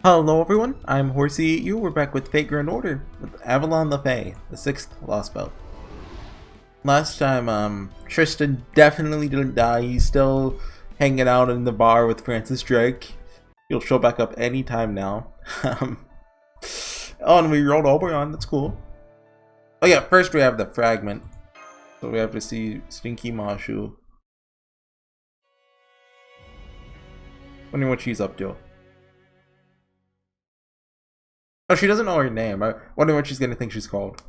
Hello everyone, I'm HorseyEatYou. We're back with Fate Grand Order with Avalon le Fae, the 6th Lost Belt. Last time, Tristan definitely didn't die. He's still hanging out in the bar with Francis Drake. He'll show back up anytime now. Oh, and we rolled Oberon, that's cool. Oh yeah, first we have the fragment. So we have to see Stinky Mashu. Wondering what she's up to. Oh, she doesn't know her name. I wonder what she's gonna think she's called.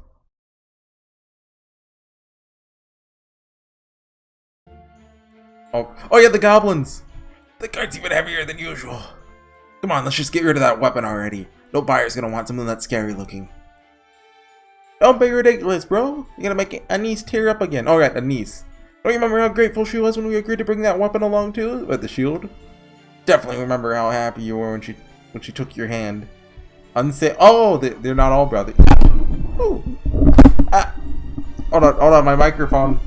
Oh yeah, the goblins! The guard's even heavier than usual. Come on, let's just get rid of that weapon already. No buyer's gonna want something that's scary looking. Don't be ridiculous, bro. You're gonna make Anise tear up again. Oh right, Anise. Don't you remember how grateful she was when we agreed to bring that weapon along too? With the shield? Definitely remember how happy you were when she took your hand. Oh, they're not all brothers. Ooh. Ah. Hold on, my microphone.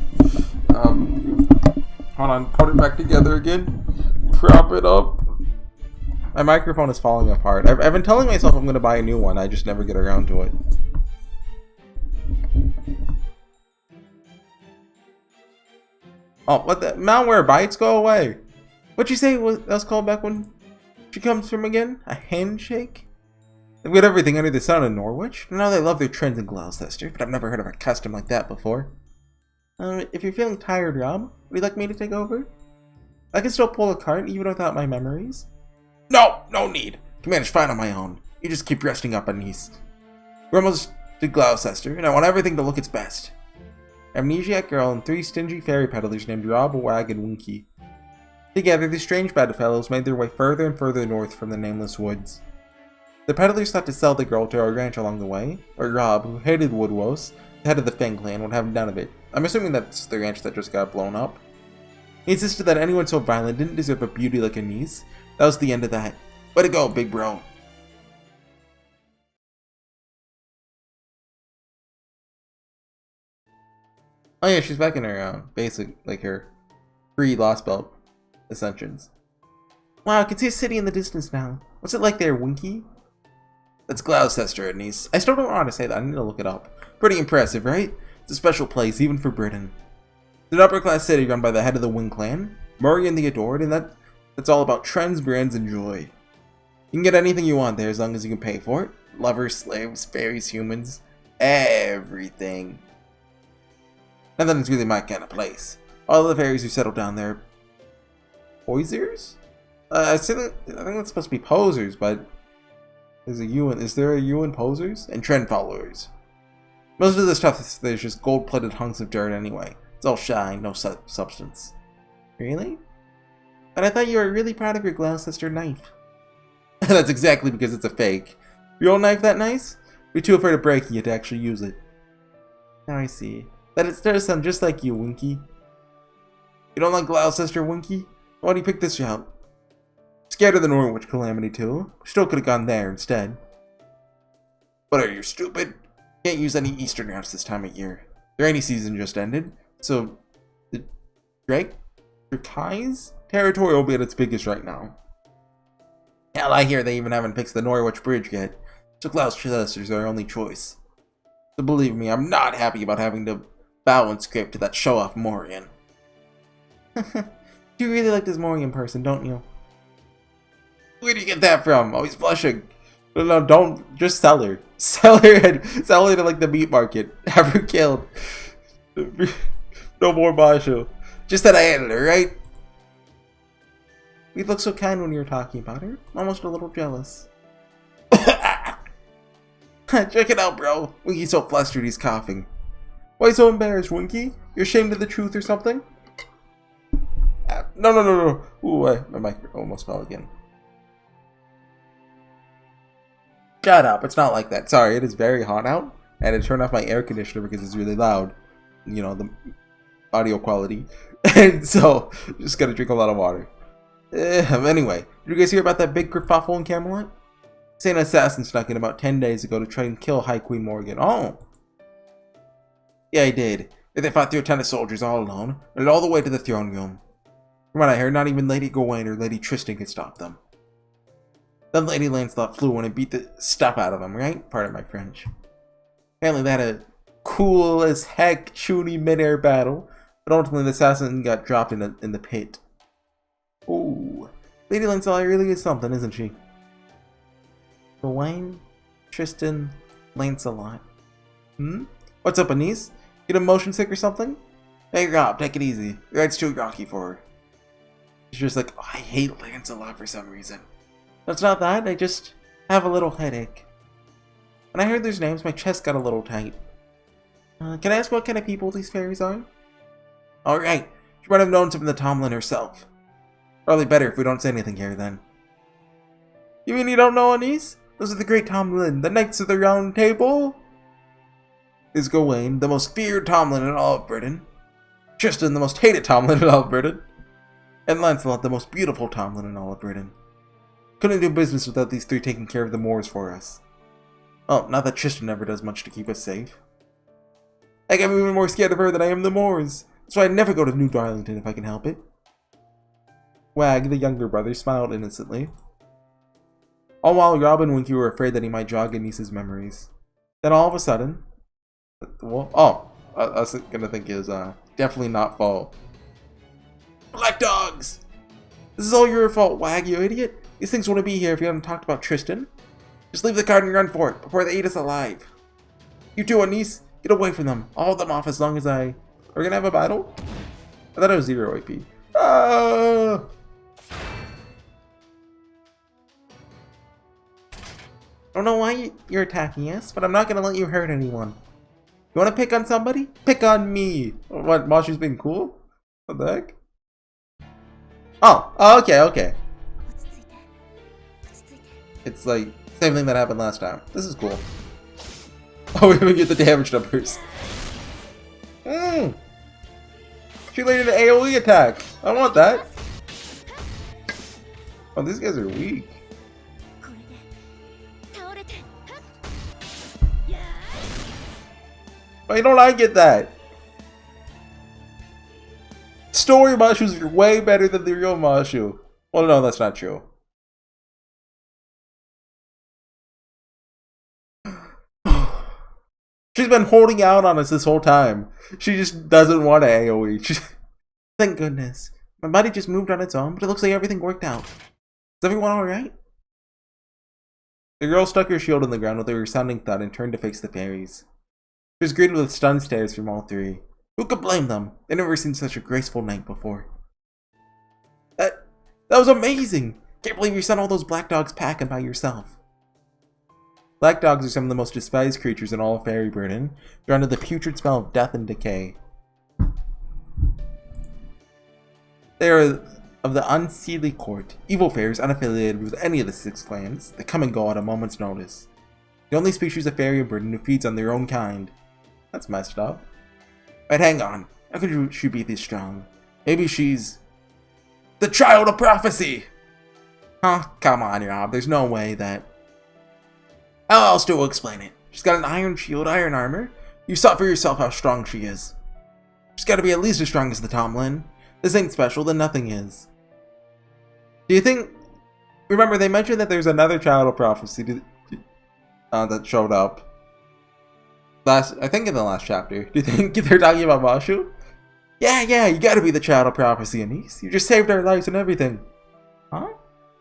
Hold on, put it back together again. Prop it up. My microphone is falling apart. I've been telling myself I'm gonna buy a new one. I just never get around to it. Oh, what the? Malware bites, go away. What'd you say that was called back when she comes from again? A handshake? They've got everything under the sun in Norwich. Now they love their trends in Gloucester, but I've never heard of a custom like that before. If you're feeling tired, Rob, would you like me to take over? I can still pull a cart even without my memories. No need. Can manage fine on my own. You just keep resting up on these. We're almost to Gloucester, and I want everything to look its best. Amnesiac girl and 3 stingy fairy peddlers named Rob, Wag, and Winky. Together, these strange bedfellows made their way further and further north from the nameless woods. The peddlers thought to sell the girl to our ranch along the way, where Rob, who hated Woodwose, the head of the Fang clan, would have none of it. I'm assuming that's the ranch that just got blown up. He insisted that anyone so violent didn't deserve a beauty like Anise. That was the end of that. Way to go, big bro. Oh yeah, she's back in her basic, like her pre-Lost Belt ascensions. Wow, I can see a city in the distance now. What's it like there, Winky? That's Gloucester, Anise. I still don't know how to say that. I need to look it up. Pretty impressive, right? It's a special place, even for Britain. It's an upper-class city run by the head of the Wing clan, Murray and the Adored, and that's all about trends, brands, and joy. You can get anything you want there as long as you can pay for it. Lovers, slaves, fairies, humans, everything. Nothing is really my kind of place. All the fairies who settle down there, posers? I think that's supposed to be posers, but is there a U in posers? And trend followers. Most of the stuff there's just gold-plated hunks of dirt anyway. It's all shine, no substance. Really? But I thought you were really proud of your Gloucester knife. That's exactly because it's a fake. Your old knife that nice? You're too afraid of breaking it to actually use it. Now I see. That it starts to sound just like you, Winky. You don't like Gloucester, Winky? Why do you pick this route? Scared of the Norwich calamity too. Still could have gone there instead. But are you stupid? Can't use any eastern routes this time of year. The rainy season just ended, so the Drake's territory will be at its biggest right now. Hell, I hear they even haven't fixed the Norwich Bridge yet, so Gloucester's our only choice. So believe me, I'm not happy about having to bow and scrape to that show-off Morian. You really like this Morian person, don't you? Where do you get that from? Always blushing. No, don't. Just sell her. Sell her to like the meat market. Have her killed. No more Basho. Just that I added her, right? You look so kind when you were talking about her. I'm almost a little jealous. Check it out, bro. Winky's so flustered he's coughing. Why so embarrassed, Winky? You're ashamed of the truth or something? No. Ooh, my mic almost fell again. Shut up, it's not like that. Sorry, it is very hot out. I had to turn off my air conditioner because it's really loud. You know, the audio quality. And so, just gotta drink a lot of water. Anyway, did you guys hear about that big kerfuffle in Camelot? An assassin snuck in about 10 days ago to try and kill High Queen Morgan. Oh! Yeah, he did. They fought through a ton of soldiers all alone, and all the way to the throne room. From what I heard, not even Lady Gawain or Lady Tristan could stop them. Then Lady Lancelot flew in and beat the stuff out of him, right? Pardon my French. Apparently they had a cool as heck shooty mid-air battle, but ultimately the assassin got dropped in the pit. Ooh. Lady Lancelot really is something, isn't she? Gawain, Tristan, Lancelot. What's up, Anise? Get a motion sick or something? Hey Rob, take it easy. Your head's too rocky for her. She's just like, oh, I hate Lancelot for some reason. That's not that, I just have a little headache. When I heard these names, my chest got a little tight. Can I ask what kind of people these fairies are? Alright, she might have known some of the Tam Lin herself. Probably better if we don't say anything here then. You mean you don't know Anise? Those are the great Tam Lin, the Knights of the Round Table? Is Gawain, the most feared Tam Lin in all of Britain. Tristan, the most hated Tam Lin in all of Britain. And Lancelot, the most beautiful Tam Lin in all of Britain. Couldn't do business without these three taking care of the moors for us. Oh, not that Tristan never does much to keep us safe. Heck, I'm even more scared of her than I am the moors. That's why I never go to New Darlington if I can help it. Wag, the younger brother, smiled innocently. All while Rob and Winky were afraid that he might jog Anice's memories. Then all of a sudden... Well, I was gonna think it was definitely not fall. Black dogs! This is all your fault, Wag, you idiot. These things wouldn't be here if you hadn't talked about Tristan. Just leave the cart and run for it, before they eat us alive. You two, Anise, get away from them. I'll hold them off as long as I... Are we gonna have a battle? I thought it was 0 AP. Ah! I don't know why you're attacking us, but I'm not gonna let you hurt anyone. You wanna pick on somebody? Pick on me! What, Moshu's being cool? What the heck? Oh, okay. It's like, same thing that happened last time. This is cool. Oh, we even get the damage numbers. She laid in an AoE attack. I want that. Oh, these guys are weak. Why don't I get that? Story Mashus are way better than the real Mashu. Well, no, that's not true. She's been holding out on us this whole time. She just doesn't want to AoE. Thank goodness. My body just moved on its own, but it looks like everything worked out. Is everyone alright? The girl stuck her shield in the ground with a resounding thud and turned to face the fairies. She was greeted with stunned stares from all three. Who could blame them? They'd never seen such a graceful knight before. That was amazing! Can't believe you sent all those black dogs packing by yourself. Black dogs are some of the most despised creatures in all of Fairy Britain. They're under the putrid smell of death and decay. They are of the unseelie court, evil fairies unaffiliated with any of the 6 clans. They come and go at a moment's notice. The only species of fairy in Britain who feeds on their own kind. That's messed up. But hang on, how could she be this strong? Maybe she's... the child of prophecy! Huh? Come on, Rob, there's no way that... How else do I explain it? She's got an iron shield, iron armor. You saw for yourself how strong she is. She's gotta be at least as strong as the Tam Lin. This ain't special, then nothing is. Do you think... Remember, they mentioned that there's another child of prophecy that showed up. I think in the last chapter. Do you think they're talking about Mashu? Yeah, you gotta be the child of prophecy, Anise. You just saved our lives and everything. Huh?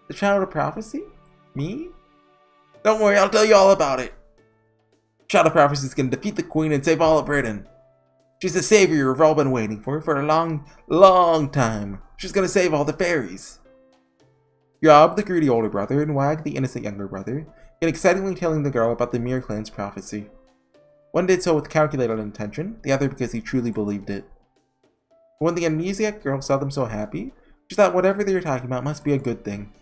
The child of prophecy? Me? Don't worry, I'll tell you all about it. Child of prophecy is gonna defeat the queen and save all of Britain. She's the savior we've all been waiting for a long time. She's gonna save all the fairies. Yob, the greedy older brother, and Wag, the innocent younger brother, get excitingly telling the girl about the Mir clan's prophecy. One did so with calculated intention, the other because he truly believed it. But when the amnesiac girl saw them so happy, she thought whatever they were talking about must be a good thing.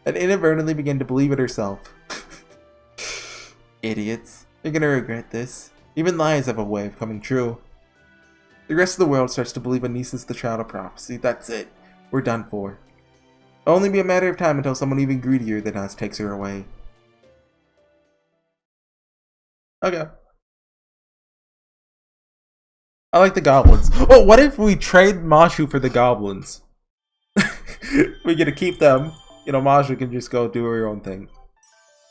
And inadvertently began to believe it herself. Idiots. You're gonna regret this. Even lies have a way of coming true. The rest of the world starts to believe Anise is the child of prophecy. That's it. We're done for. It'll only be a matter of time until someone even greedier than us takes her away. Okay. I like the goblins. Oh, what if we trade Mashu for the goblins? We get to keep them. You know, Masha can just go do her own thing.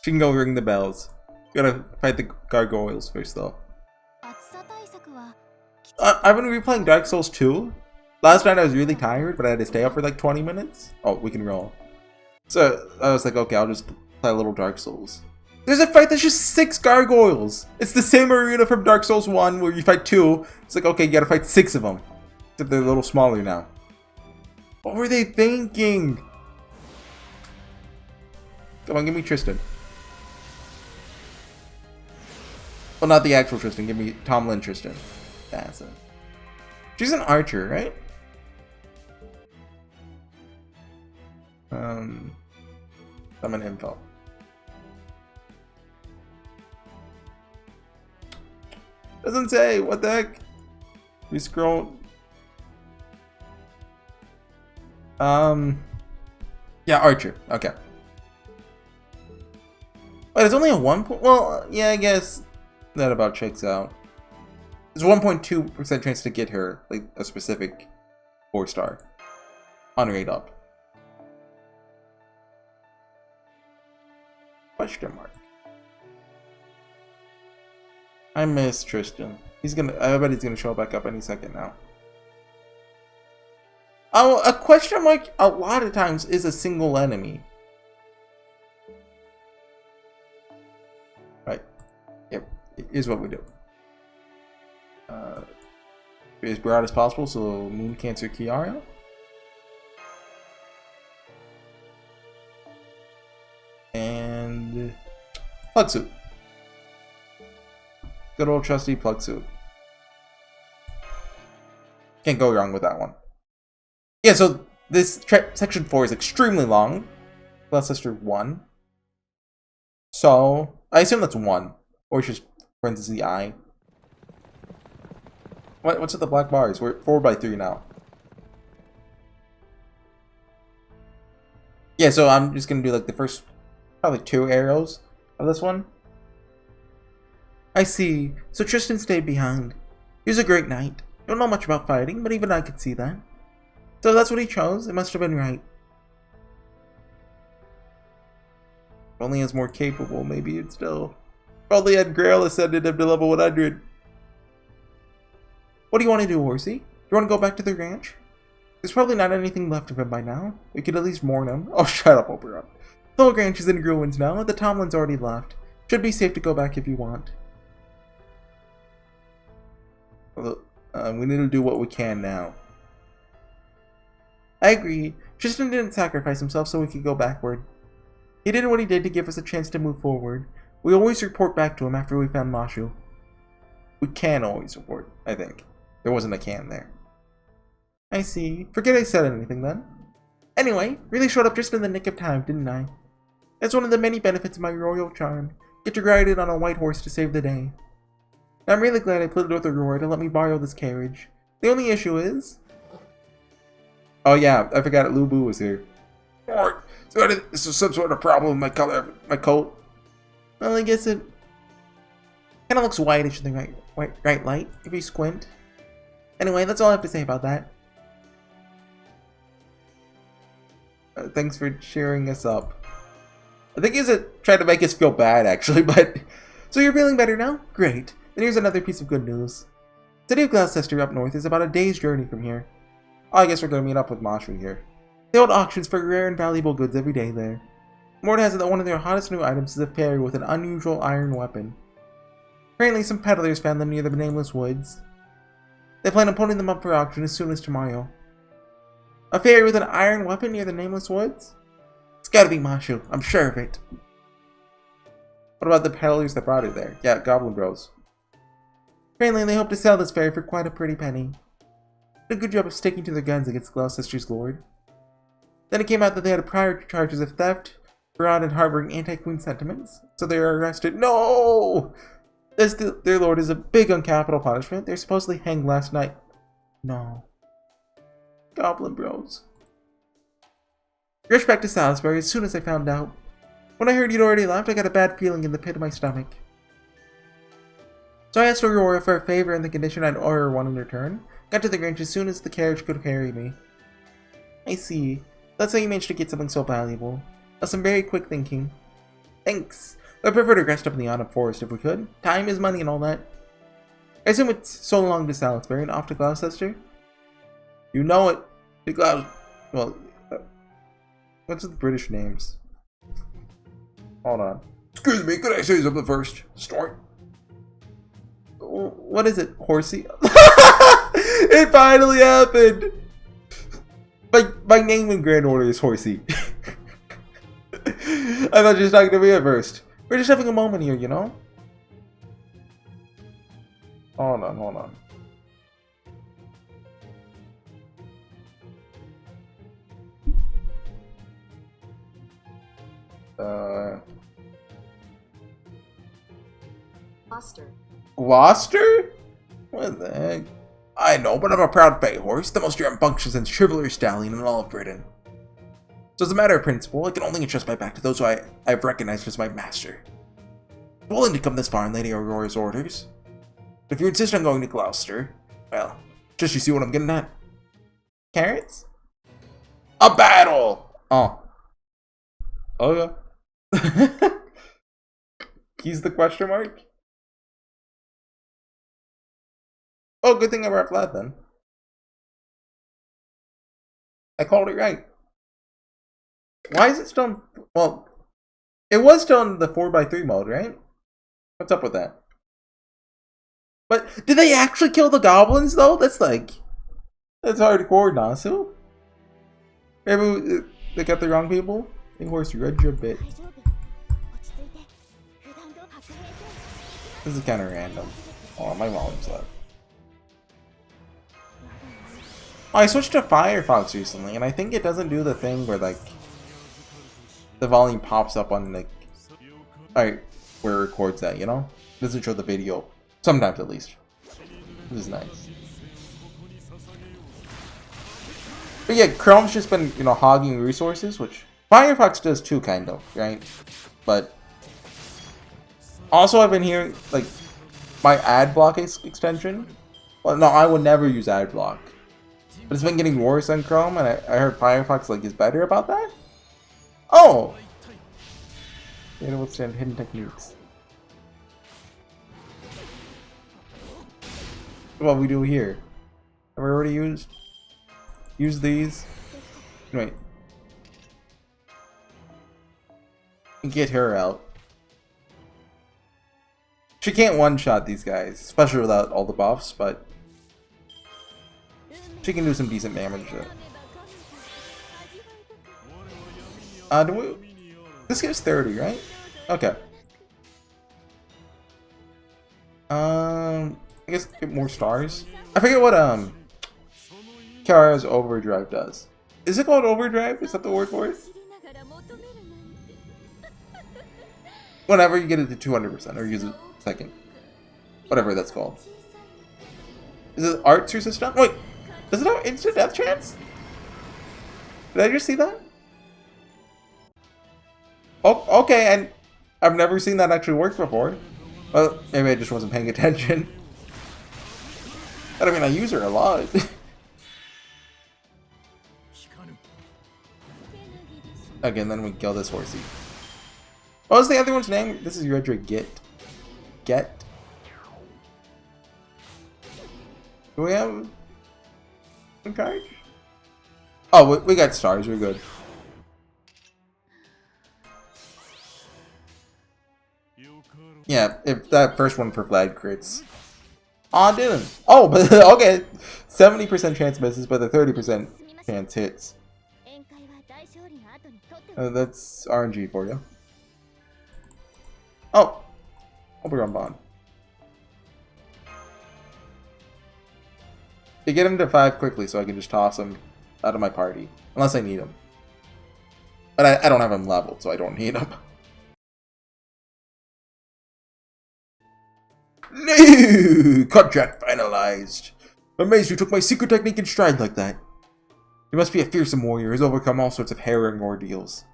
She can go ring the bells. We gotta fight the gargoyles first, though. I've been replaying Dark Souls 2. Last night I was really tired, but I had to stay up for like 20 minutes. Oh, we can roll. So I was like, okay, I'll just play a little Dark Souls. There's a fight that's just 6 gargoyles. It's the same arena from Dark Souls 1 where you fight 2. It's like, okay, you gotta fight 6 of them. Except they're a little smaller now. What were they thinking? Come on, give me Tristan. Well, not the actual Tristan. Give me Tam Lin Tristan. That's it. She's an archer, right? Summon info. Doesn't say. What the heck? We scroll. Yeah, archer. Okay. Wait, it's only a 1 point. Well, yeah, I guess that about checks out. There's 1.2% chance to get her like a specific 4-star on rate up. Question mark. I miss Tristan. I bet he's gonna show back up any second now. Oh, a question mark a lot of times is a single enemy. Right. Yep. Here's what we do. Be as broad as possible, so Moon Cancer Kiara. And Plug Suit. Good old trusty Plug Suit. Can't go wrong with that one. Yeah, so this section 4 is extremely long. Blood Sister 1. So, I assume that's 1. Or it's just parentheses I. What's with the black bars? We're 4x3 now. Yeah, so I'm just gonna do like the first probably 2 arrows of this one. I see. So Tristan stayed behind. He was a great knight. Don't know much about fighting, but even I could see that. So if that's what he chose, it must have been right. If only he was more capable, maybe he'd still... Probably had Grail ascended him to level 100. What do you want to do, Horsey? Do you want to go back to the ranch? There's probably not anything left of him by now. We could at least mourn him. Oh, shut up, Oberon. The whole ranch is in ruins now. The Tam Lin's already left. Should be safe to go back if you want. We need to do what we can now. I agree. Tristan didn't sacrifice himself so we could go backward. He did what he did to give us a chance to move forward. We always report back to him after we found Mashu. We can always report, I think. There wasn't a can there. I see. Forget I said anything then. Anyway, really showed up just in the nick of time, didn't I? That's one of the many benefits of my royal charm. Get to ride it on a white horse to save the day. I'm really glad I pleaded with Aurora to let me borrow this carriage. The only issue is... Oh yeah, I forgot Lu Bu was here. Alright, so this is some sort of problem with my coat. Well, I guess it kind of looks whitish in the right light, if you squint. Anyway, that's all I have to say about that. Thanks for cheering us up. I think he's trying to make us feel bad, actually, but... So you're feeling better now? Great. Then here's another piece of good news. The city of Gloucester up north is about a day's journey from here. Oh, I guess we're going to meet up with Mashu here. They hold auctions for rare and valuable goods every day there. Mord has it that one of their hottest new items is a fairy with an unusual iron weapon. Apparently some peddlers found them near the Nameless Woods. They plan on putting them up for auction as soon as tomorrow. A fairy with an iron weapon near the Nameless Woods? It's gotta be Mashu, I'm sure of it. What about the peddlers that brought her there? Yeah, Goblin Bros. Apparently they hope to sell this fairy for quite a pretty penny. Did a good job of sticking to their guns against Gloucester's lord. Then it came out that they had prior charges of theft, fraud, and harboring anti-queen sentiments, so they were arrested. No! Their lord is a big on capital punishment. They're supposedly hanged last night. No. Goblin Bros. Rushed back to Salisbury as soon as I found out. When I heard you'd already left, I got a bad feeling in the pit of my stomach. So I asked Aurora for a favor on the condition I'd order one in return. Got to the ranch as soon as the carriage could carry me. I see. That's how you managed to get something so valuable. That's some very quick thinking. Thanks. I'd prefer to rest up in the autumn forest if we could. Time is money and all that. I assume it's so long to Salisbury and off to Gloucester? You know it. To well, what's the British names? Hold on. Excuse me, could I say something first? Start. What is it? Horsey? It finally happened! My name in grand order is Horsey. I thought you were talking to me at first. We're just having a moment here, you know? Hold on. Gloucester? What the heck? I know, but I'm a proud bay horse, the most rambunctious and chivalrous stallion in all of Britain. So as a matter of principle, I can only entrust my back to those who I've recognized as my master. I'm willing to come this far in Lady Aurora's orders. But if you insist on going to Gloucester, well, just you see what I'm getting at. Carrots? A battle! Oh. Oh yeah. He's the question mark? Oh, good thing I brought flat then. I called it right. Why is it still in, well, it was still in the 4x3 mode, right? What's up with that? But did they actually kill the goblins though? That's hardcore, Nasu. Maybe they got the wrong people? Hey horse, you read your bit. This is kind of random. Oh, my volume's up. Oh, I switched to Firefox recently, and I think it doesn't do the thing where like the volume pops up on like where it records that, you know? It doesn't show the video. Sometimes at least. This is nice. But yeah, Chrome's just been, you know, hogging resources, which Firefox does too, kind of, right? But also I've been hearing like my ad block extension. Well, no, I would never use ad block. But it's been getting worse on Chrome, and I heard Firefox like is better about that. Oh! You know, withstand hidden techniques. What we do here? Have I already used these? Wait. Get her out. She can't one-shot these guys, especially without all the buffs, but she can do some decent damage though. This gives 30, right? Okay. I guess get more stars. I forget what Kara's overdrive does. Is it called overdrive? Is that the word for it? Whenever you get it to 200% or use it second. Whatever that's called. Is it arts or system? Wait, does it have instant death chance? Did I just see that? Oh, okay, and I've never seen that actually work before. Well, maybe I just wasn't paying attention. But I mean, I use her a lot. Again, then we kill this horsey. What was the other one's name? This is Redra Get. Do we have a charge? Oh, we got stars. We're good. Yeah, if that first one for flag crits. Aw, didn't. Oh, but okay. 70% chance misses, but the 30% chance hits. That's RNG for you. Oh, I'll be on bond. You get him to 5 quickly, so I can just toss him out of my party, unless I need him. But I don't have him leveled, so I don't need him. No! Contract finalized. I'm amazed you took my secret technique in stride like that. You must be a fearsome warrior who's overcome all sorts of harrowing ordeals.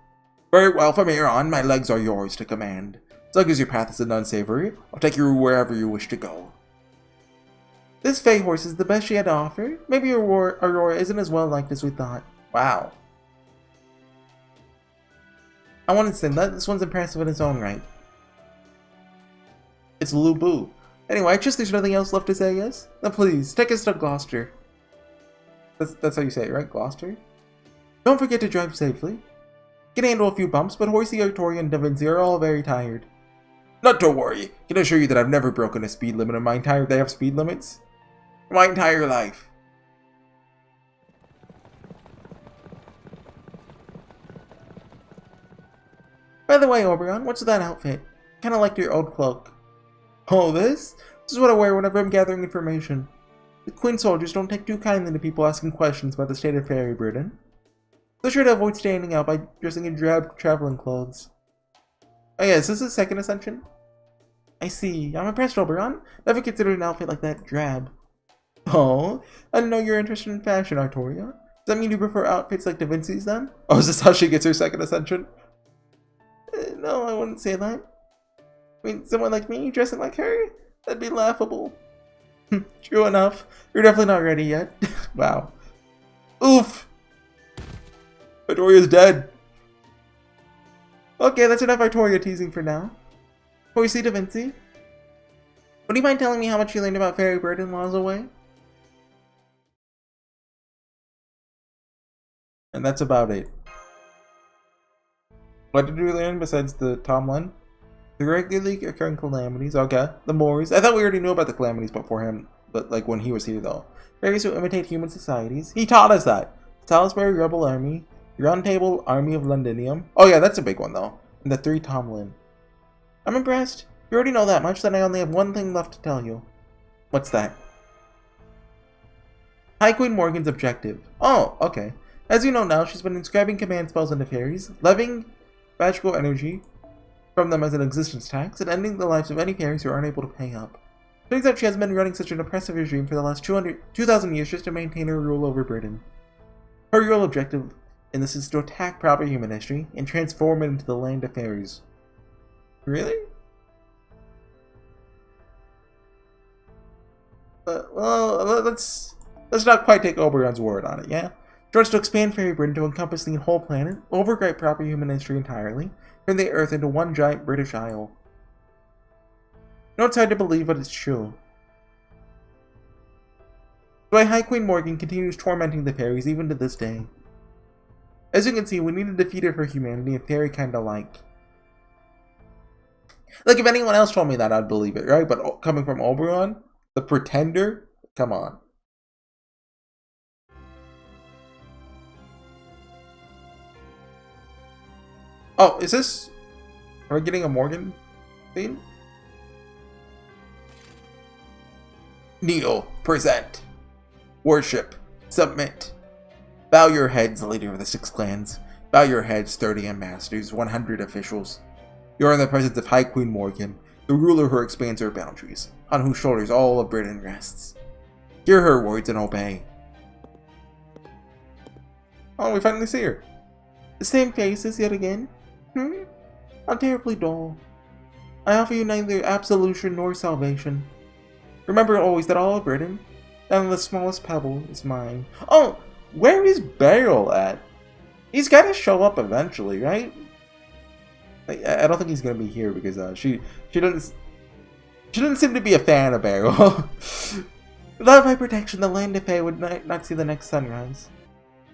Very well, from here on, my legs are yours to command. As long as your path isn't unsavory, I'll take you wherever you wish to go. This Fae horse is the best she had to offer. Maybe Aurora isn't as well liked as we thought. Wow. I wanted to say that this one's impressive in its own right. It's Lu Bu. Anyway, I trust there's nothing else left to say, yes? Then please, take us to Gloucester. That's how you say it, right? Gloucester? Don't forget to drive safely. Can handle a few bumps, but Horsey, Artoria, and Da Vinci are all very tired. Not to worry. Can assure you that I've never broken a speed limit in my entire... They have speed limits? My entire life. By the way, Oberon, what's that outfit? Kinda like your old cloak. Oh, this? This is what I wear whenever I'm gathering information. The Queen soldiers don't take too kindly to people asking questions about the state of Fairy Britain. So sure to avoid standing out by dressing in drab traveling clothes. Oh yeah, is this his second ascension? I see. I'm impressed, Oberon. Never considered an outfit like that drab. Oh, I didn't know you're interested in fashion, Artoria. Does that mean you prefer outfits like Da Vinci's then? Oh, is this how she gets her second ascension? No, I wouldn't say that. I mean, someone like me dressing like her? That'd be laughable. True enough. You're definitely not ready yet. Wow. Oof! Artoria's dead. Okay, that's enough Artoria teasing for now. Horsey, Da Vinci. Would you mind telling me how much you learned about Fairy Britain while I was away? And that's about it. What did we learn besides the Tam Lin? The regularly occurring calamities, okay. The Moors. I thought we already knew about the calamities beforehand, but like when he was here though. Fairies who imitate human societies. He taught us that. Salisbury Rebel Army. The Round Table Army of Londinium. Oh yeah, that's a big one though. And the 3 Tam Lin. I'm impressed. You already know that much, then I only have one thing left to tell you. What's that? High Queen Morgan's objective. Oh, okay. As you know now, she's been inscribing command spells into fairies, levying magical energy from them as an existence tax, and ending the lives of any fairies who are unable to pay up. Turns out she has been running such an oppressive regime for the last 2,000 years just to maintain her rule over Britain. Her real objective in this is to attack proper human history and transform it into the land of fairies. Really? Well, let's not quite take Oberon's word on it, yeah? She wants to expand Fairy Britain to encompass the whole planet, overwrite proper human history entirely, turn the Earth into one giant British Isle. No, it's hard to believe, but it's true. So High Queen Morgan continues tormenting the fairies even to this day. As you can see, we need to defeat her for humanity and fairy kind alike. Like, if anyone else told me that, I'd believe it, right? But coming from Oberon, the pretender? Come on. Oh, is this... Are we getting a Morgan theme? Kneel, present, worship, submit. Bow your heads, leader of the 6 clans. Bow your heads, 30 ambassadors, 100 officials. You are in the presence of High Queen Morgan, the ruler who expands her boundaries, on whose shoulders all of Britain rests. Hear her words and obey. Oh, we finally see her. The same faces yet again? How terribly dull. I offer you neither absolution nor salvation. Remember always that all of Britain, down to the smallest pebble, is mine. Oh, where is Beryl at? He's got to show up eventually, right? I don't think he's gonna be here because she doesn't seem to be a fan of Beryl. Without my protection, the land of Fae would not see the next sunrise.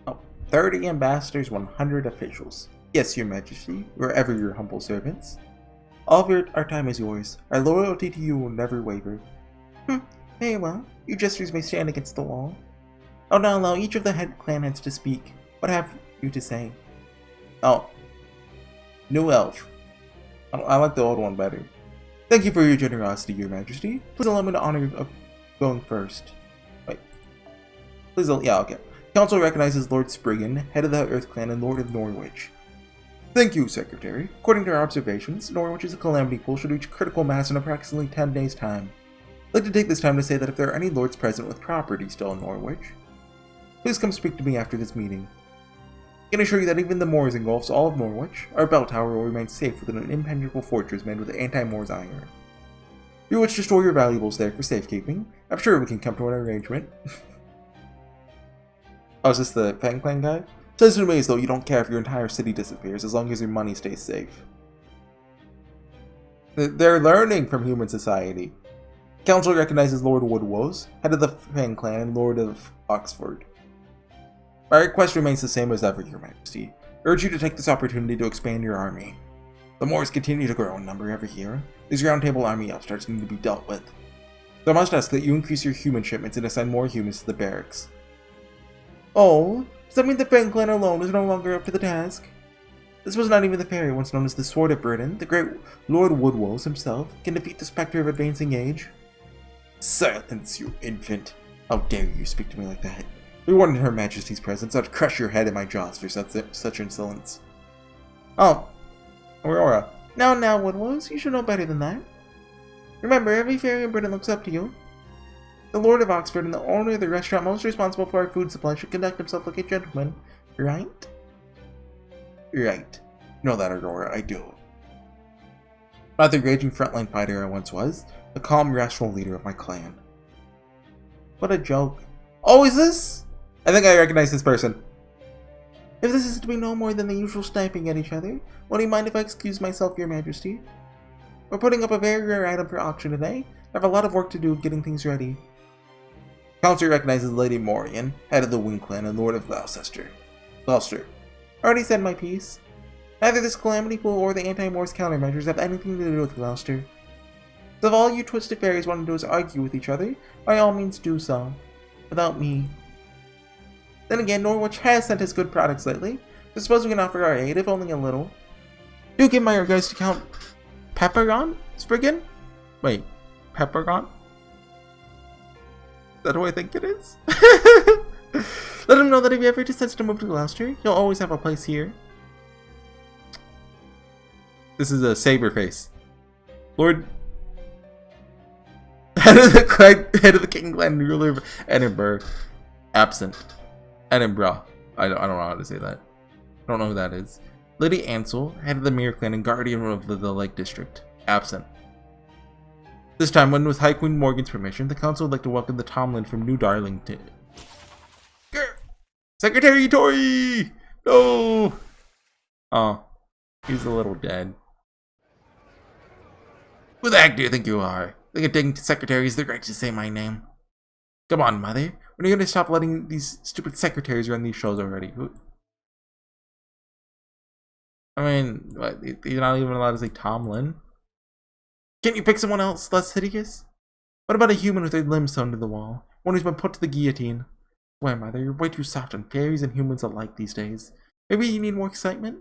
Oh, 30 ambassadors, 100 officials. Yes, your majesty, we're ever your humble servants. All of our time is yours. Our loyalty to you will never waver. Very well. You jesters may stand against the wall. I'll now allow each of the clan heads to speak. What have you to say? Oh. New elf. I like the old one better. Thank you for your generosity, your majesty. Please allow me the honor of going first. Wait. Please, yeah, okay. Council recognizes Lord Spriggan, head of the Earth Clan and Lord of Norwich. Thank you, Secretary. According to our observations, Norwich is a calamity pool should reach critical mass in approximately 10 days' time. I'd like to take this time to say that if there are any lords present with property still in Norwich, please come speak to me after this meeting. I can assure you that even the Moors engulfs all of Norwich, our bell tower will remain safe within an impenetrable fortress made with anti-Moors iron. If you wish to store your valuables there for safekeeping, I'm sure we can come to an arrangement. Oh, is this the Fang Clan guy? Says to me as though you don't care if your entire city disappears as long as your money stays safe. They're learning from human society. Council recognizes Lord Woodwose, head of the Fang clan and Lord of Oxford. My request remains the same as ever, Your Majesty. I urge you to take this opportunity to expand your army. The Moors continue to grow in number every year. These Round Table army upstarts need to be dealt with. So I must ask that you increase your human shipments and assign more humans to the barracks. Oh, does that mean the Fang clan alone is no longer up to the task? This was not even the fairy once known as the Sword of Britain. The great Lord Woodwose himself can defeat the specter of advancing age. Silence, you infant! How dare you speak to me like that? We warned in Her Majesty's presence I'd crush your head in my jaws for such insolence. Oh, Aurora. Now, Woodwose, you should know better than that. Remember, every fairy in Britain looks up to you. The Lord of Oxford and the owner of the restaurant most responsible for our food supply should conduct himself like a gentleman, right? Right. You know that, Aurora, I do. Not the raging frontline fighter I once was, the calm, rational leader of my clan. What a joke. Oh, is this? I think I recognize this person. If this is to be no more than the usual sniping at each other, would you mind if I excuse myself, Your Majesty? We're putting up a very rare item for auction today. I have a lot of work to do getting things ready. Council recognizes Lady Morian, head of the Wing Clan and Lord of Gloucester. Already said my piece. Neither this calamity pool or the anti-Moors countermeasures have anything to do with Gloucester. So if all you twisted fairies want to do is argue with each other, by all means do so. Without me. Then again, Norwich has sent us good products lately. I suppose we can offer our aid, if only a little. Do give my regards to Count Peppergon? Spriggan? Wait, Peppergon? Is that who I think it is? Let him know that if he ever decides to move to Gloucester, he'll always have a place here. This is a Saberface. Lord... Head of the King Clan and ruler of Edinburgh. Absent. Edinburgh. I don't know how to say that. I don't know who that is. Lady Ansel, head of the Mirror Clan and guardian of the Lake District. Absent. This time, when with High Queen Morgan's permission, the council would like to welcome the Tam Lin from New Darlington. Grr! Secretary Tori! No! Oh, he's a little dead. Who the heck do you think you are? Think of taking secretaries the right to say my name. Come on, Mother. When are you going to stop letting these stupid secretaries run these shows already? I mean, what, you're not even allowed to say Tam Lin? Can't you pick someone else less hideous? What about a human with their limbs sewn to the wall? One who's been put to the guillotine? Why, Mother, you're way too soft on fairies and humans alike these days. Maybe you need more excitement?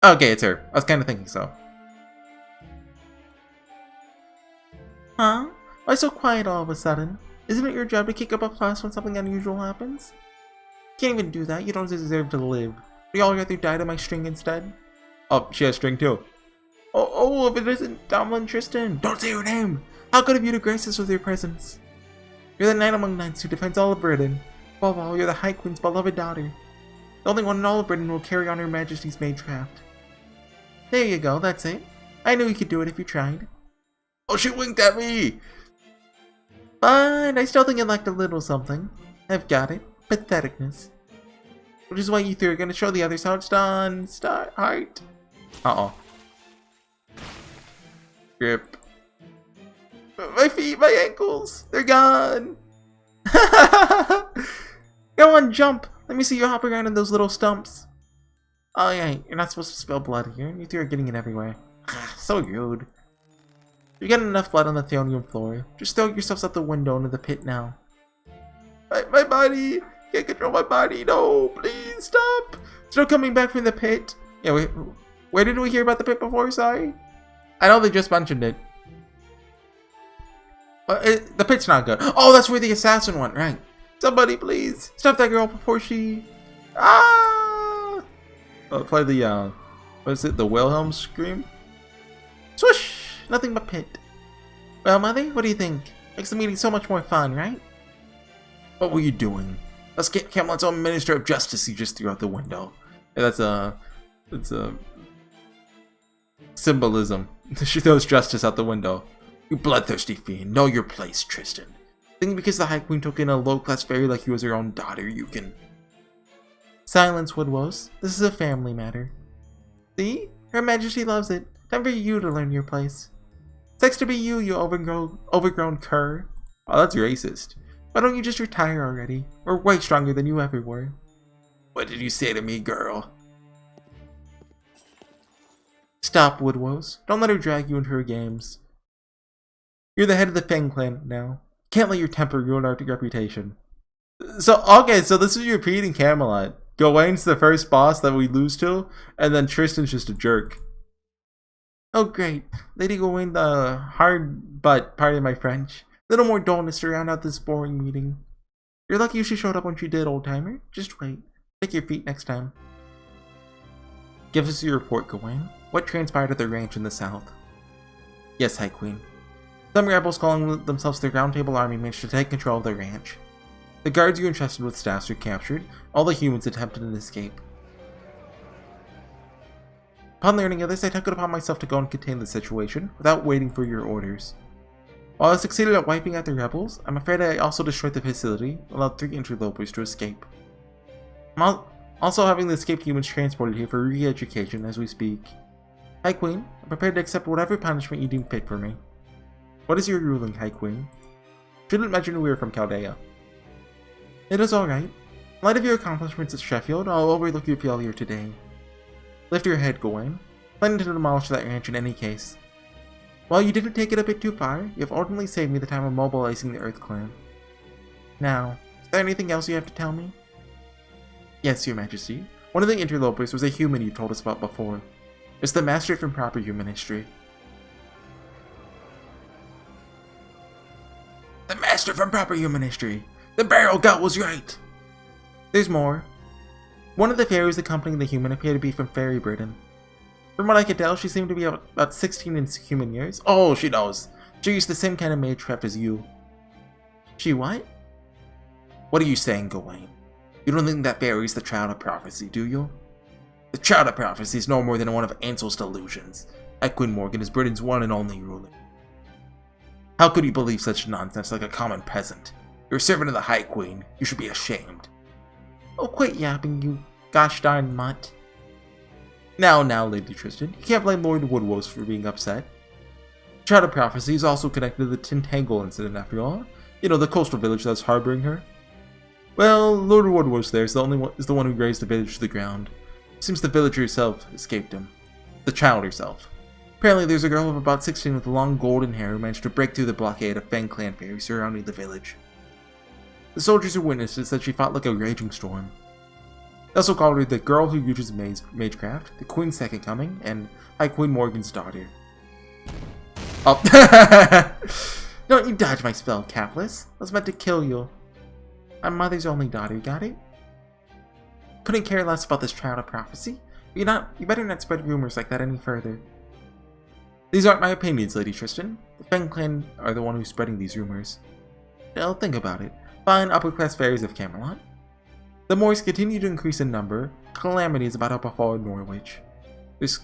Okay, it's her. I was kind of thinking so. Huh? Why so quiet all of a sudden? Isn't it your job to kick up a fuss when something unusual happens? Can't even do that. You don't deserve to live. Would you all rather die to my string instead? Oh, she has string too. Oh, if it isn't Tam Lin Tristan! Don't say her name! How good of you to grace us with your presence? You're the knight among knights who defends all of Britain. Above all, you're the High Queen's beloved daughter. The only one in all of Britain who will carry on Her Majesty's Magecraft. There you go, that's it. I knew you could do it if you tried. Oh, she winked at me! But I still think it lacked a little something. I've got it. Patheticness. Which is why you three are gonna show the others how it's done. Start heart. Uh-oh. Grip. My feet, my ankles, they're gone! Go on, jump! Let me see you hop around in those little stumps. Oh yeah, you're not supposed to spill blood here. You two are getting it everywhere. So rude. You're getting enough blood on the Theonium floor. Just throw yourselves out the window into the pit now. My body! Can't control my body! No! Please stop! Still coming back from the pit. Yeah, where did we hear about the pit before? Sorry? I know they just mentioned it. But the pit's not good. Oh, that's where the assassin went, right? Somebody please stop that girl before she... Ah! Oh, play the, what is it? The Wilhelm scream? Swoosh! Nothing but pit. Well, Mother, what do you think? Makes the meeting so much more fun, right? What were you doing? Let's get Camelot's own Minister of Justice you just threw out the window. Yeah, that's a symbolism. She throws justice out the window. You bloodthirsty fiend, know your place, Tristan. Think because the High Queen took in a low-class fairy like you as her own daughter, you can... Silence, Woodwose. This is a family matter. See? Her Majesty loves it. Time for you to learn your place. Sucks to be you, you overgrown cur. Oh, that's racist. Why don't you just retire already? We're way stronger than you ever were. What did you say to me, girl? Stop, Woodwose. Don't let her drag you into her games. You're the head of the Fang clan now. Can't let your temper ruin our reputation. So, okay, so this is repeating Camelot. Gawain's the first boss that we lose to, and then Tristan's just a jerk. Oh great, Lady Gawain, the hard butt, pardon my French. Little more dullness to round out this boring meeting. You're lucky she showed up when she did, old-timer. Just wait. Take your feet next time. Give us your report, Gawain. What transpired at the ranch in the south? Yes, High Queen. Some rebels calling themselves the Round Table Army managed to take control of the ranch. The guards you entrusted with staffs were captured. All the humans attempted an escape. Upon learning of this, I took it upon myself to go and contain the situation, without waiting for your orders. While I succeeded at wiping out the rebels, I'm afraid I also destroyed the facility, and allowed 3 interlopers to escape. I'm also having the escaped humans transported here for re-education as we speak. High Queen, I'm prepared to accept whatever punishment you deem fit for me. What is your ruling, High Queen? Shouldn't mention we are from Chaldea. It is alright. In light of your accomplishments at Sheffield, I'll overlook your failure today. Lift your head, Gawain. Planning to demolish that ranch in any case. While you didn't take it a bit too far, you have ultimately saved me the time of mobilizing the Earth Clan. Now, is there anything else you have to tell me? Yes, Your Majesty. One of the interlopers was a human you told us about before. It's the Master from proper human history. The Master from proper human history! The barrel gut was right! There's more. One of the fairies accompanying the human appeared to be from Fairy Britain. From what I could tell, she seemed to be about 16 in human years. Oh, she knows. She used the same kind of magecraft as you. She what? What are you saying, Gawain? You don't think that fairy's the child of prophecy, do you? The child of prophecy is no more than one of Ansel's delusions. Equin Morgan is Britain's one and only ruler. How could you believe such nonsense like a common peasant? You're a servant of the High Queen. You should be ashamed. Oh, quit yapping, you gosh darn mutt. Now, Lady Tristan, you can't blame Lord Woodwose for being upset. Child of Prophecy is also connected to the Tintangle incident, after all. You know, the coastal village that's harboring her. Well, Lord Woodwose there is the one who razed the village to the ground. Seems the villager herself escaped him. The child herself. Apparently, there's a girl of about 16 with long golden hair who managed to break through the blockade of Fang clan fairies surrounding the village. The soldiers who witnessed it said she fought like a raging storm. They also called her the girl who uses magecraft, the Queen's second coming, and High Queen Morgan's daughter. Oh, don't you dodge my spell, Capless. I was meant to kill you. My mother's only daughter, got it? Couldn't care less about this child of prophecy. You better not spread rumors like that any further. These aren't my opinions, Lady Tristan. The Fang clan are the one who's spreading these rumors. Well, think about it. Fine upper-class fairies of Camelot. The Moors continue to increase in number. Calamity is about to befall Norwich. There's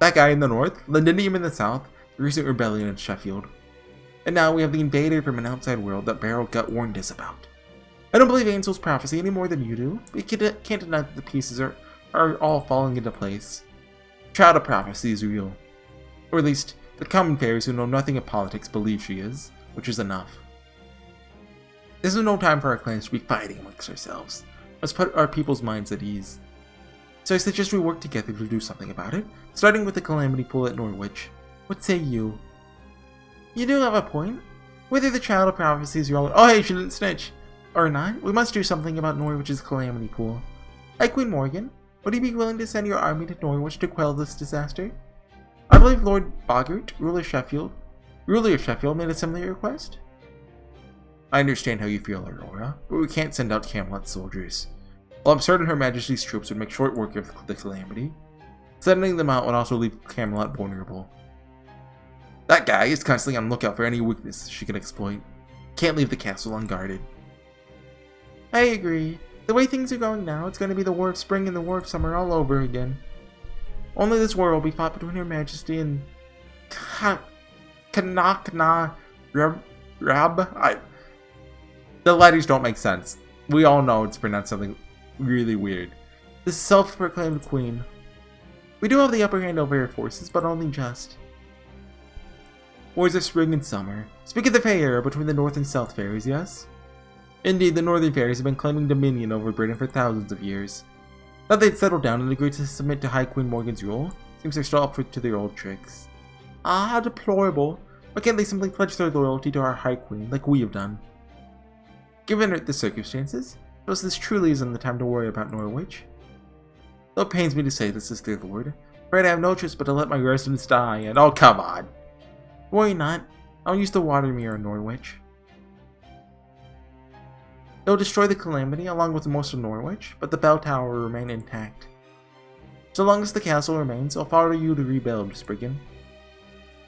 that guy in the north, Lindinium in the south, the recent rebellion in Sheffield. And now we have the invader from an outside world that Barrel Gut warned us about. I don't believe Ansel's prophecy any more than you do, but you can't deny that the pieces are all falling into place. Child of prophecy is real. Or at least, the common fairies who know nothing of politics believe she is, which is enough. This is no time for our clans to be fighting amongst ourselves. Let's put our people's minds at ease. So I suggest we work together to do something about it, starting with the calamity pool at Norwich. What say you? You do have a point. Whether the child of prophecy is your oh hey, she didn't snitch! Or not, we must do something about Norwich's calamity pool. Hi, Queen Morgan. Would you be willing to send your army to Norwich to quell this disaster? I believe Lord Boggart, ruler of Sheffield, made a similar request. I understand how you feel, Aurora, but we can't send out Camelot soldiers. While I'm certain Her Majesty's troops would make short work of the calamity, sending them out would also leave Camelot vulnerable. That guy is constantly on the lookout for any weakness she can exploit. Can't leave the castle unguarded. I agree. The way things are going now, it's going to be the War of Spring and the War of Summer all over again. Only this war will be fought between Her Majesty and Kanakna Rab. The letters don't make sense. We all know it's pronounced something really weird. The self-proclaimed queen. We do have the upper hand over her forces, but only just. Wars of spring and summer. Speak of the Fae era between the North and South fairies, yes? Indeed, the Northern fairies have been claiming dominion over Britain for thousands of years. Now they'd settled down and agreed to submit to High Queen Morgan's rule, seems they're still up to their old tricks. Ah, how deplorable. Why can't they simply pledge their loyalty to our High Queen, like we have done? Given the circumstances, this truly isn't the time to worry about Norwich. Though it pains me to say this, dear lord, afraid I have no choice but to let my residents die, and oh, come on! Worry not, I'll use the water mirror in Norwich. They'll destroy the Calamity along with most of Norwich, but the bell tower will remain intact. So long as the castle remains, I'll follow you to rebuild, Spriggan.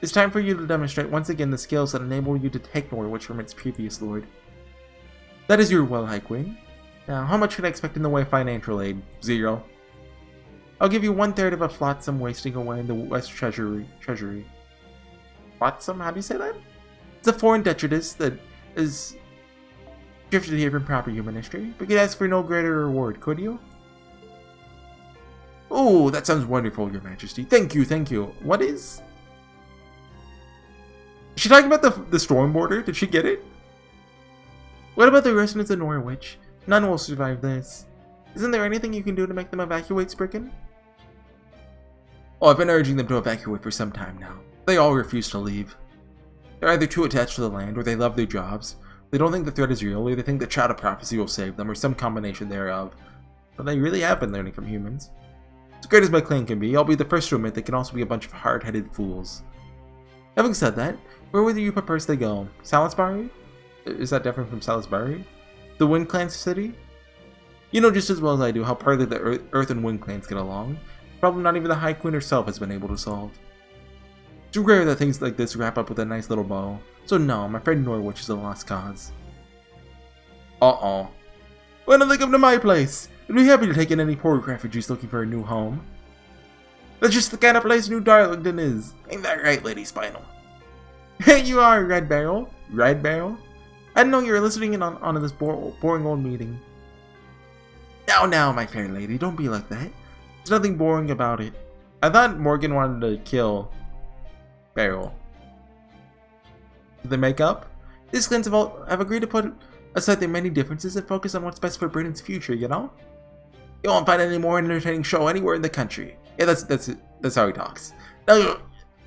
It's time for you to demonstrate once again the skills that enable you to take Norwich from its previous lord. That is your will, High Queen. Now, how much can I expect in the way of financial aid? 0. I'll give you 1/3 of a flotsam wasting away in the West Treasury. Flotsam? How do you say that? It's a foreign detritus that is drifted here from proper human history, but you'd ask for no greater reward, could you? Oh, that sounds wonderful, Your Majesty. Thank you, thank you. What is... Is she talking about the storm border? Did she get it? What about the residents of Norwich? None will survive this. Isn't there anything you can do to make them evacuate, Spriggan? Oh, I've been urging them to evacuate for some time now. They all refuse to leave. They're either too attached to the land, or they love their jobs. They don't think the threat is real, or they think the Child of Prophecy will save them, or some combination thereof. But they really have been learning from humans. As great as my clan can be, I'll be the first to admit they can also be a bunch of hard-headed fools. Having said that, where would you propose they go? Salisbury? Is that different from Salisbury? The Wind Clan's city? You know just as well as I do how partly the Earth and Wind Clans get along. A problem not even the High Queen herself has been able to solve. It's rare that things like this wrap up with a nice little bow. So no, I'm afraid Norwich is a lost cause. Uh-oh. Why don't they come to my place? I'd be happy to take in any poor refugees looking for a new home. That's just the kind of place New Darlington is. Ain't that right, Lady Spinal? Hey, you are, Red Barrel. Red Barrel? I didn't know you were listening in on this boring old meeting. Now, my fair lady, don't be like that. There's nothing boring about it. I thought Morgan wanted to kill Barrel. Did they make up? These clans have agreed to put aside their many differences and focus on what's best for Britain's future, you know? You won't find any more entertaining show anywhere in the country. Yeah, that's how he talks. Not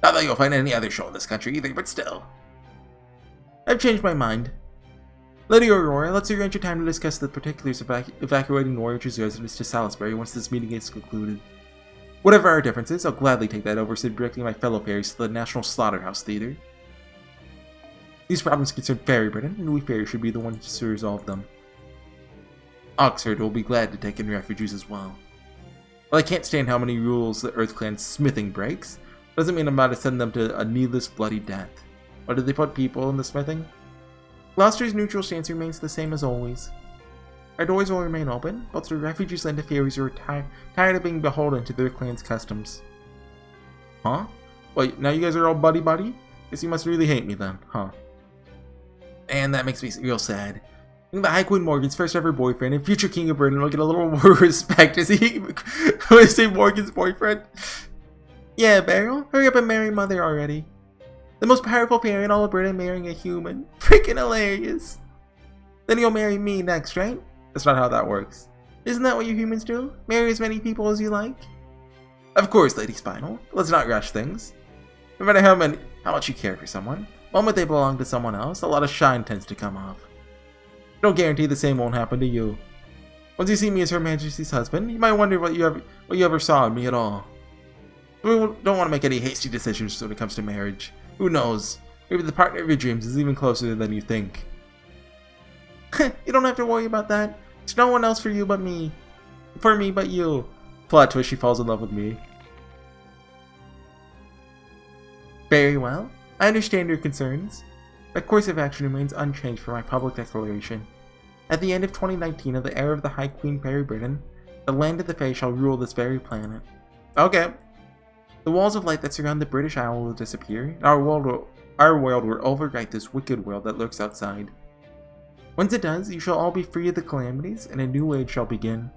that you'll find any other show in this country either, but still. I've changed my mind. Lady Aurora, let's arrange a time to discuss the particulars of evacuating Norwich's residents to Salisbury once this meeting is concluded. Whatever our differences, I'll gladly take that over directing my fellow fairies to the National Slaughterhouse Theater. These problems concern Fairy Britain, and we fairies should be the ones to resolve them. Oxford will be glad to take in refugees as well. While I can't stand how many rules the Earth Clan's smithing breaks, doesn't mean I'm about to send them to a needless bloody death. Or did they put people in the smithing? Gloucester's neutral stance remains the same as always. Our doors will remain open, both to refugees and to fairies who are tired of being beholden to their clan's customs. Huh? Wait, now you guys are all buddy-buddy? Guess you must really hate me then, huh? And that makes me real sad. I think the High Queen Morgan's first ever boyfriend and future King of Britain will get a little more respect. Is he Morgan's boyfriend? Yeah, Beryl, hurry up and marry Mother already. The most powerful fairy in all of Britain marrying a human. Freaking hilarious. Then you'll marry me next, right? That's not how that works. Isn't that what you humans do? Marry as many people as you like? Of course, Lady Spinal. Let's not rush things. No matter how much you care for someone, the moment they belong to someone else, a lot of shine tends to come off. I don't guarantee the same won't happen to you. Once you see me as Her Majesty's husband, you might wonder what you ever saw in me at all. We don't want to make any hasty decisions when it comes to marriage. Who knows? Maybe the partner of your dreams is even closer than you think. You don't have to worry about that. There's no one else for you but me. For me but you. Plot twist, she falls in love with me. Very well. I understand your concerns. My course of action remains unchanged from my public declaration. At the end of 2019 of the era of the High Queen Fairy Britain, the land of the Fae shall rule this very planet. Okay. The walls of light that surround the British Isle will disappear, and our world will overwrite this wicked world that lurks outside. Once it does, you shall all be free of the calamities, and a new age shall begin.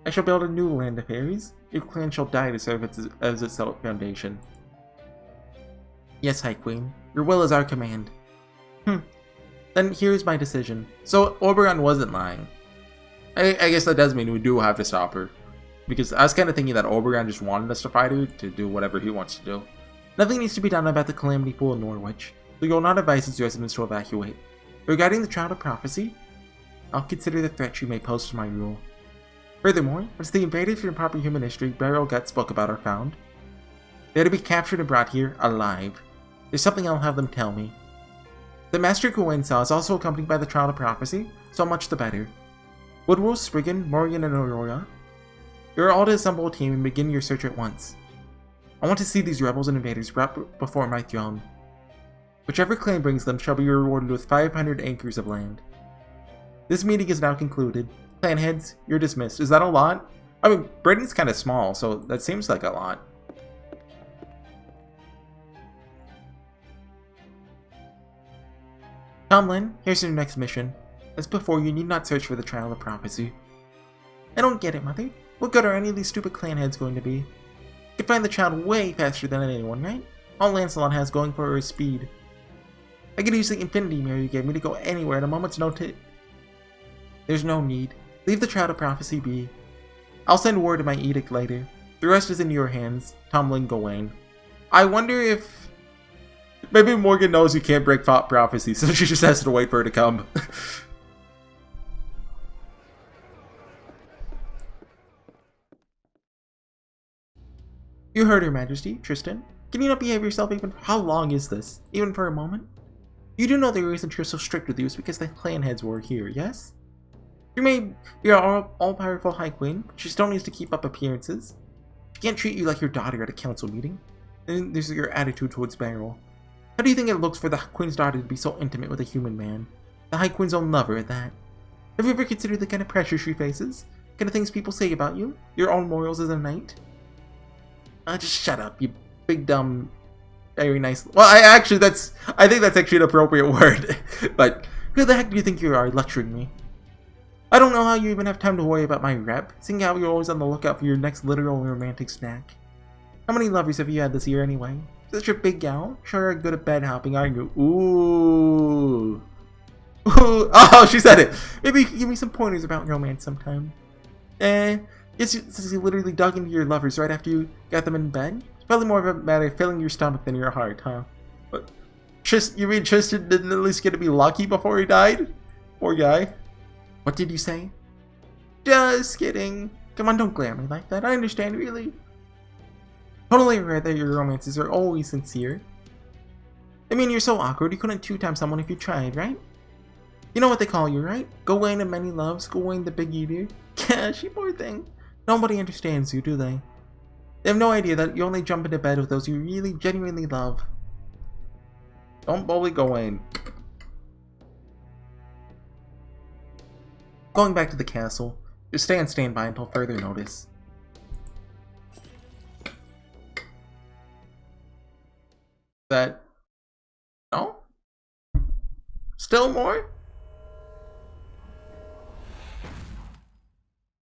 I shall build a new land of fairies. Your clan shall die to serve as its foundation. Yes, High Queen. Your will is our command. Then here's my decision. So, Oberon wasn't lying. I guess that does mean we do have to stop her. Because I was kind of thinking that Oberon just wanted us to fight her to do whatever he wants to do. Nothing needs to be done about the Calamity Pool in Norwich, so you'll not advise its residents to evacuate. Regarding the Child of Prophecy, I'll consider the threat you may pose to my rule. Furthermore, once the invaders from proper human history burial guts spoke about are found, they are to be captured and brought here alive. There's something I'll have them tell me. The Master Gawain saw is also accompanied by the Child of Prophecy, so much the better. Woodrose, Spriggan, Morgan, and Aurora, you're all to assemble a team and begin your search at once. I want to see these rebels and invaders brought before my throne. Whichever clan brings them shall be rewarded with 500 acres of land. This meeting is now concluded. Clan heads, you're dismissed. Is that a lot? I mean, Britain's kind of small, so that seems like a lot. Tam Lin, here's your next mission. As before, you need not search for the Child of Prophecy. I don't get it, Mother. What good are any of these stupid clan heads going to be? You can find the child way faster than anyone, right? All Lancelot has going for her is speed. I could use the Infinity Mirror you gave me to go anywhere at a moment's notice. There's no need. Leave the Child of Prophecy be. I'll send word to my edict later. The rest is in your hands, Tam Lin Gawain. I wonder if... Maybe Morgan knows you can't break prophecy, so she just has to wait for her to come. You heard Her Majesty, Tristan. Can you not behave yourself even? How long is this? Even for a moment? You do know the reason you're so strict with you is because the clan heads were here, yes? You may be our all-powerful High Queen, but she still needs to keep up appearances. She can't treat you like your daughter at a council meeting. And this is your attitude towards Beryl. How do you think it looks for the Queen's daughter to be so intimate with a human man? The High Queen's own lover at that. Have you ever considered the kind of pressure she faces? The kind of things people say about you? Your own morals as a knight? Just shut up, you big dumb, very nice. Well, I think that's actually an appropriate word. But who the heck do you think you are, lecturing me? I don't know how you even have time to worry about my rep, seeing how you're always on the lookout for your next literal romantic snack. How many lovers have you had this year anyway? Such a big gal? Sure are good at bed hopping, aren't you? Ooh. Ooh. Oh, she said it. Maybe you can give me some pointers about romance sometime. Since you literally dug into your lovers right after you got them in bed? It's probably more of a matter of filling your stomach than your heart, huh? But you mean Tristan didn't at least get to be lucky before he died? Poor guy. What did you say? Just kidding. Come on, don't glare at me like that. I understand, really. Totally aware that your romances are always sincere. I mean, you're so awkward, you couldn't two-time someone if you tried, right? You know what they call you, right? Gawain of many loves, Gawain the big eater. Gosh, you poor thing. Nobody understands you, do they? They have no idea that you only jump into bed with those you really, genuinely love. Don't bully Gawain. Going back to the castle. Just stay on standby until further notice. That... No? Still more?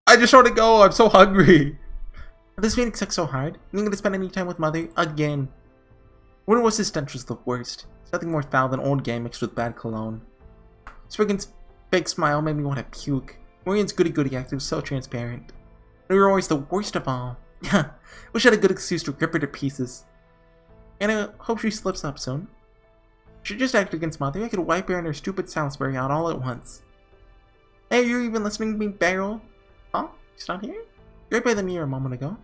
I just want to go, I'm so hungry. This meeting sucks so hard. You gonna spend any time with Mother? Again. Wonder what's his stench was the worst. There's nothing more foul than old game mixed with bad cologne. Spriggan's fake smile made me want to puke. Morgan's goody-goody act was so transparent. And we were always the worst of all. Wish I had a good excuse to rip her to pieces. And I hope she slips up soon. She just acted against Mother. I could wipe her and her stupid Salisbury out all at once. Hey, are you even listening to me, Beryl? Huh? She's not here? You're right by the mirror a moment ago.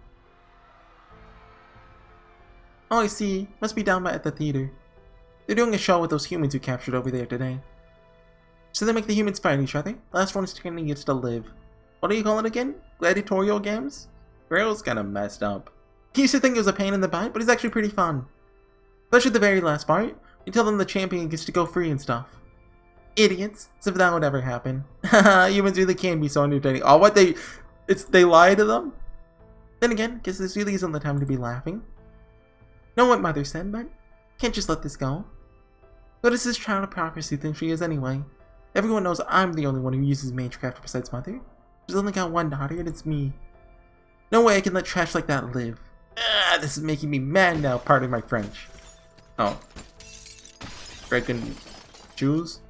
Oh, I see. Must be down by at the theater. They're doing a show with those humans you captured over there today. So they make the humans fight each other. The last one standing gets to live. What do you call it again? Gladiatorial games? Beryl's kinda messed up. He used to think it was a pain in the butt, but it's actually pretty fun. Especially the very last part. You tell them the champion gets to go free and stuff. Idiots. As if that would ever happen. Haha, humans really can be so entertaining. Oh, what they lie to them? Then again, guess this really isn't the time to be laughing. Know what Mother said, but can't just let this go. What does this Child of Prophecy think she is anyway? Everyone knows I'm the only one who uses magecraft besides Mother. She's only got one daughter and it's me. No way I can let trash like that live. This is making me mad now, pardon my French. Oh. Freaking shoes?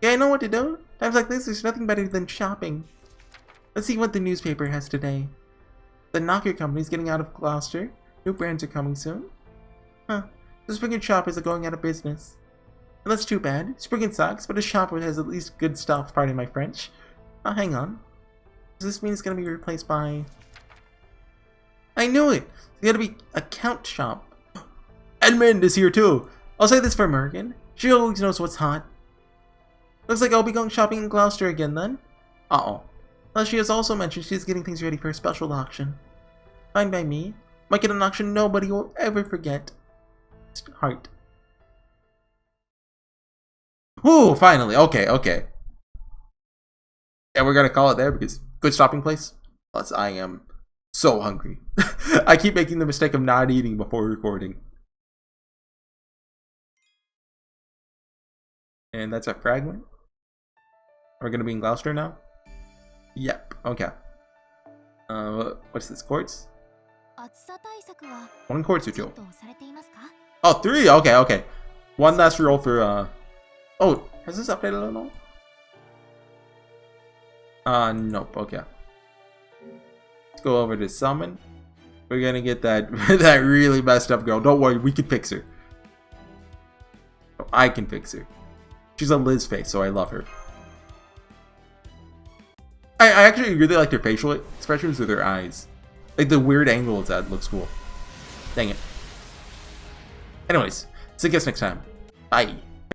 Yeah, I know what to do. Times like this, there's nothing better than shopping. Let's see what the newspaper has today. The knocker company's getting out of Gloucester. New brands are coming soon. Huh. The Spring shoppers are going out of business. And that's too bad. Spring sucks, but a shopper has at least good stuff, pardon my French. Oh, hang on. Does this mean it's gonna be replaced by... I knew it! It's gonna be a count shop. Edmund is here too! I'll say this for Morgan. She always knows what's hot. Looks like I'll be going shopping in Gloucester again then. Uh-oh. Well, she has also mentioned she's getting things ready for a special auction. Fine by me. Might get an auction nobody will ever forget. Heart. Ooh, finally. Okay, okay. And we're gonna call it there because good shopping place. Plus, I am so hungry. I keep making the mistake of not eating before recording. And that's a fragment. We're gonna be in Gloucester now? Yep, okay. What's this, quartz? 1 quartz or 2? Oh, 3! Okay, okay. One last roll for, Oh, has this updated at all? Nope, okay. Let's go over to summon. We're gonna get that, that really messed up girl. Don't worry, we can fix her. I can fix her. She's a Liz face, so I love her. I actually really like her facial expressions with her eyes. Like the weird angle of that looks cool. Dang it. Anyways, see you guys next time. Bye.